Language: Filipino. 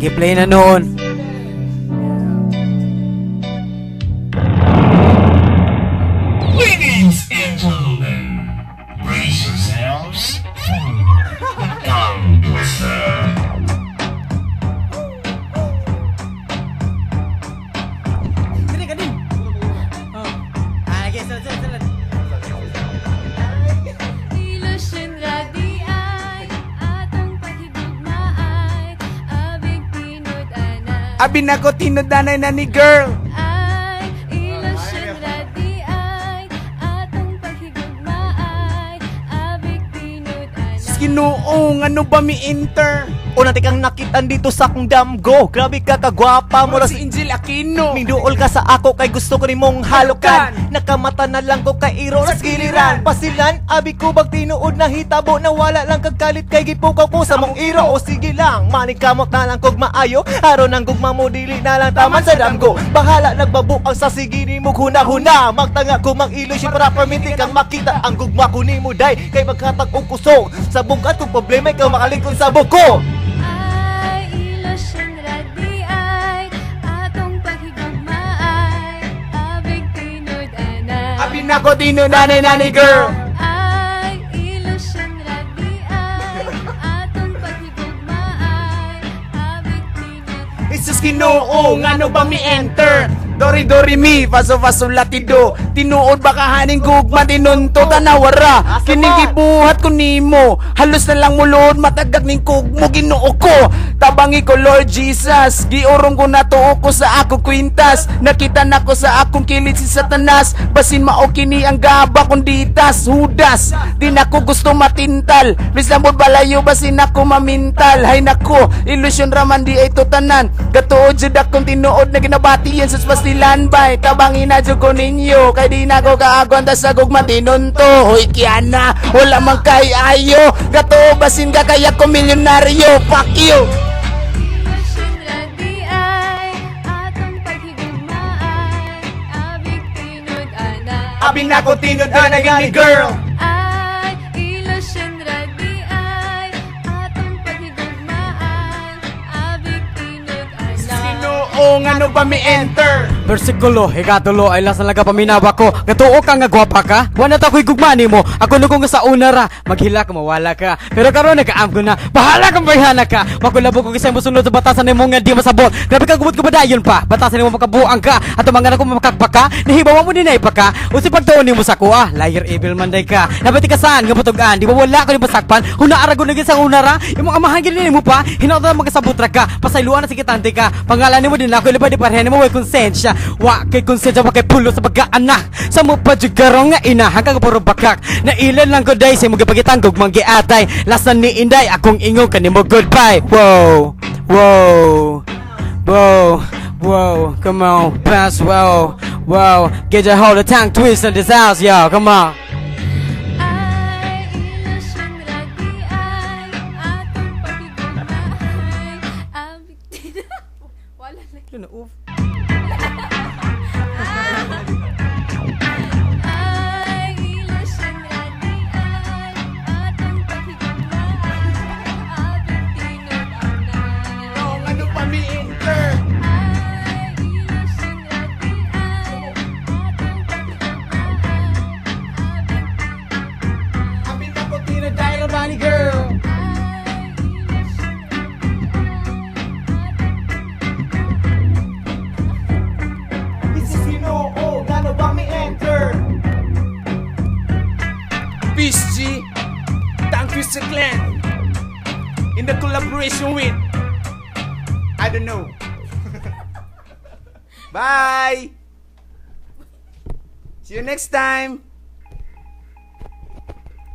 Giplay na noon. Ladies and gentlemen, brace yourselves for the tongue twister. Dali ka din. Lagi, salat. Ilusyon radi ay atong pahigugma ay abig tinud-anay. Abi na ko tinudanay na ni girl. Ay ilusyon radi ay atong pahigugma ay abig tinud-anay. Ginoong ano ba mi enter? O natin kang nakitan dito sa akong damgo. Grabe ka kagwapa mo Si Angel Aquino. Minduol ka sa ako kay gusto ko ni mong halukan. Nakamata na lang ko kay iro sa giliran. Pasilan, abi ko bag tinuod na hitabo na wala lang kagkalit kay gipukaw ko sa mong iro. O sige lang, manikamot na lang kog maayo. Araw ng gugma mo dili na lang taman sa damgo. Bahala nagbabukang sa sigini mo huna-huna. Magtanga ko mang ilusyon para permiti kang makita ang gugma ko ni mo day. Kay magkatag og kusog sa bugat kung problema ikaw makalikon sa buko. Ay ilusyon radi ay atong pahigugma ay abig tinud-anay. Abi na ko tinudanay na ni girl. Ay ilusyon radi ay atong pahigugma ay abig tinud-anay. Isus Ginoong ano ba mi enter? Dori dori mi faso faso latido. Tinuod ba kahaning gugma tinunto tanawara. Kining gibuhat ko nimo. Halos na lang mulod matagag ning kugmo Ginoo ko. Tabangi ko Lord Jesus. Giurong ko na tuo ko sa ako kwintas. Nakita na ko sa akong kilid si Satanas. Basin mao kini ang gaba kong ditas. Hudas. Di na ko gusto matintal. Please lang mo balayo basin ako mamintal. Hay nako, ilusyon raman di ay tutanan. Gatuod jud akong tinuod na ginabati yan sa pastilan bay. Tabangin na jud ko ninyo. Kay di na ko kaagwan ta sa gugma tinunto. Hoy kiana, wala man kay ayo. Gatuod basin ka kaya ko milyonaryo. Fuck you. Ilusyon radi ay atong paghigugma ay abig tinud-anay. Abi na ko tinudanay ni girl. Ay ilusyon radi ay atong paghigugma ay abig tinud-anay. Ginoong ano ba mi enter? Versikulo, ikatulo ay lasa lang ka paminaba ko. Gatuo ka nga gwapa ka. Wala ta ko'y gugmani mo. Ako nung nga sa unara. Maghila ka, mawala ka. Pero karon nagkaam ko na. Bahala kang bayhana ka. Makulabo ko kisay mo sunod sa batasan ni mo nga di masabot. Grabe ka gubot ko ba dayon pa. Batasan ni mo makabuang ka. At mga ko makakbaka. Nahibawa mo dinay pa ka. O si pagtuon ni mo sa kuha. Liar evil manday ka. Nabati ka saan nga putugan. Di ba wala ko ni basakpan. Huna arago na sa unara. Imong amahan gini mo pa. Hinautan magkasabot ra ka. Pasayluan na si kitante ka. Pangalan ni mo din ako. Ilibay di parhen mo way konsensya. Wa kay konsensya wa kay pulo sa pagkaanak. Sa mo pa jud garong nga ina hanggang puro bakak. Nailan lang ko day sa mo gipagitanggog manggiatay. Lasan ni Inday akong ingon kanimo goodbye. Whoa. Whoa. Whoa. Whoa. Come on. Pass. Whoa. Whoa. Get your hold of tongue twist in this house, yo. Come on. Ay ilusyon radi ay atong paghigugma ay abig tinud-anay. Wala na. Yun na, oof. Ay ilusyon radi ay atong paghigugma ay abig tinud-anay. Ano ba mi enter? Ay ilusyon radi ay atong paghigugma ay Abi na ko tinudanay na ni girl. Isus Ginoong ano ba mi enter? Peace G. Thank you sa clan. In the collaboration with I don't know. Bye. See you next time.